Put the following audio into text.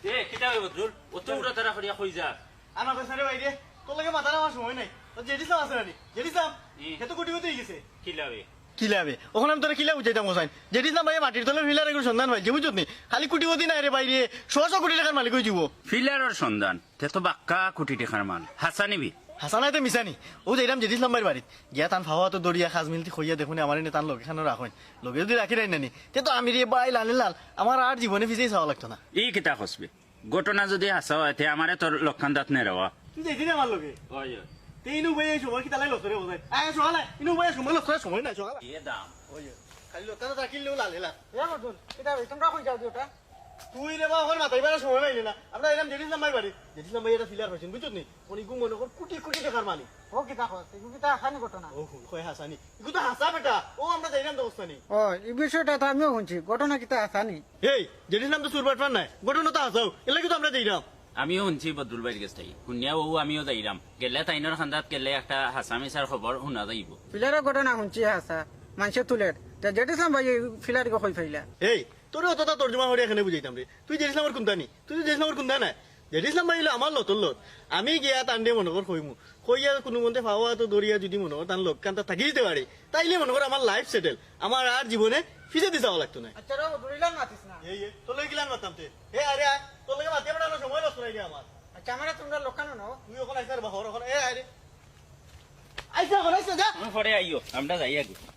এ কিটা হইব বদরুল ও তো উড়া তারা করিয়া কই যা আমার কাছে রে বাইরে তোর লাগে মাথা নামার সময় নাই তো জেডিসাম আছে নানি জেডিসাম সে তো কোটিপতি হয়ে গেছে কিলাবে কিলাবে ওখানে আমি তোরা কিলা বুঝাইতাম গোসাইন জেডিসাম ভাই মাটির তলের ফিলার এগুলো সন্ধান পাইছে বুঝত নি খালি কোটিপতি নাই রে বাইরে 600 কোটি টাকার মালিক হয়ে যাব ফিলারর সন্ধান তে তো বাক্কা কোটি টাকার মাল হাসা নিবি হাসানাই তো মিশানি ও যাইরাম জেডিসাম ভাইয়ের বাড়িত গিয়া তান ফাওয়া তো দরিয়া খাজ মিলতি খইয়া দেখুন আমার এনে তান লোক এখানে রাখেন লোকে যদি রাখি রাই নানি তে তো আমি রে বাই লাল লাল আমার আর জীবনে ফিজেই চাওয়া লাগতো না ই কিতা খসবে ঘটনা যদি হাসা হয় তে আমারে তোর লক্ষণ দাঁত নেরাওয়া তুই যাইতি না আমার লোকে ওই তিনু ভাই সময় কি তালাই লতরে বোঝাই আয় সকালে ইনু ভাই সময় লতরে সময় নাই সকালে এ দাম ওই খালি লতরে রাখিলেও লাল লাল ইয়া মদন এটা তোমরা কই যাও ওটা তুই রে বা ওখানে মাথায় বেড়া সময় পাইলি না আমরা এরকম জেডিসাম ভাই বাড়ি জেডিসাম ভাই এটা ফিলার হয়েছেন বুঝছত নি উনি গুম মনে কর কোটি কোটি টাকার মালিক ও কিতা কস এগুলো কিতা আসানি ঘটনা ও কই হাসানি এগুলো তো হাসা বেটা ও আমরা যাইলাম দোস্ত নি ও এই বিষয়টা তো আমিও শুনছি ঘটনা কিতা আসানি এই জেডিসাম তো সুরবাট পান নাই ঘটনা তো হাসাও এলা কি তো আমরা যাইলাম আমিও শুনছি বদরুল ভাইয়ের কাছ থেকে শুনিয়া ও আমিও যাইলাম গেলে তাইনের খান্দাত গেলে একটা হাসামিসার খবর শুনা যাইব ফিলারের ঘটনা শুনছি আসা মানুষে তুলের তা যেটিসাম ভাই ফিলার কই ফাইলা এই তোর অতটা তর্জমা করে এখানে বুঝাইতাম রে তুই জেডিসামের কোনটা নি তুই জেডিসামের কোনটা নাই জেডিসাম ভাই আমার লতর লত আমি গিয়া টান দিয়ে মনে কর কইমু কইয়া কোনো মতে ফাওয়া তো দরিয়া যদি মনে কর তার লোক কান্তা থাকি দিতে পারি তাইলে মনে কর আমার লাইফ সেটেল আমার আর জীবনে ফিজে দিতে যাওয়া লাগতো না আচ্ছা রে দরিলাম মাতিস না এই তোর লাগে গিলাম মাতাম তে হে আরে আয় তোর লাগে মাতিয়ে বেড়ানো সময় নষ্ট নাই আমার আচ্ছা আমরা তোমরা লোকানো নাও তুই ওখানে আইসার বাহর ওখানে এ আরে আইসা ওখানে আইসা যা পরে আইও আমরা যাই আগে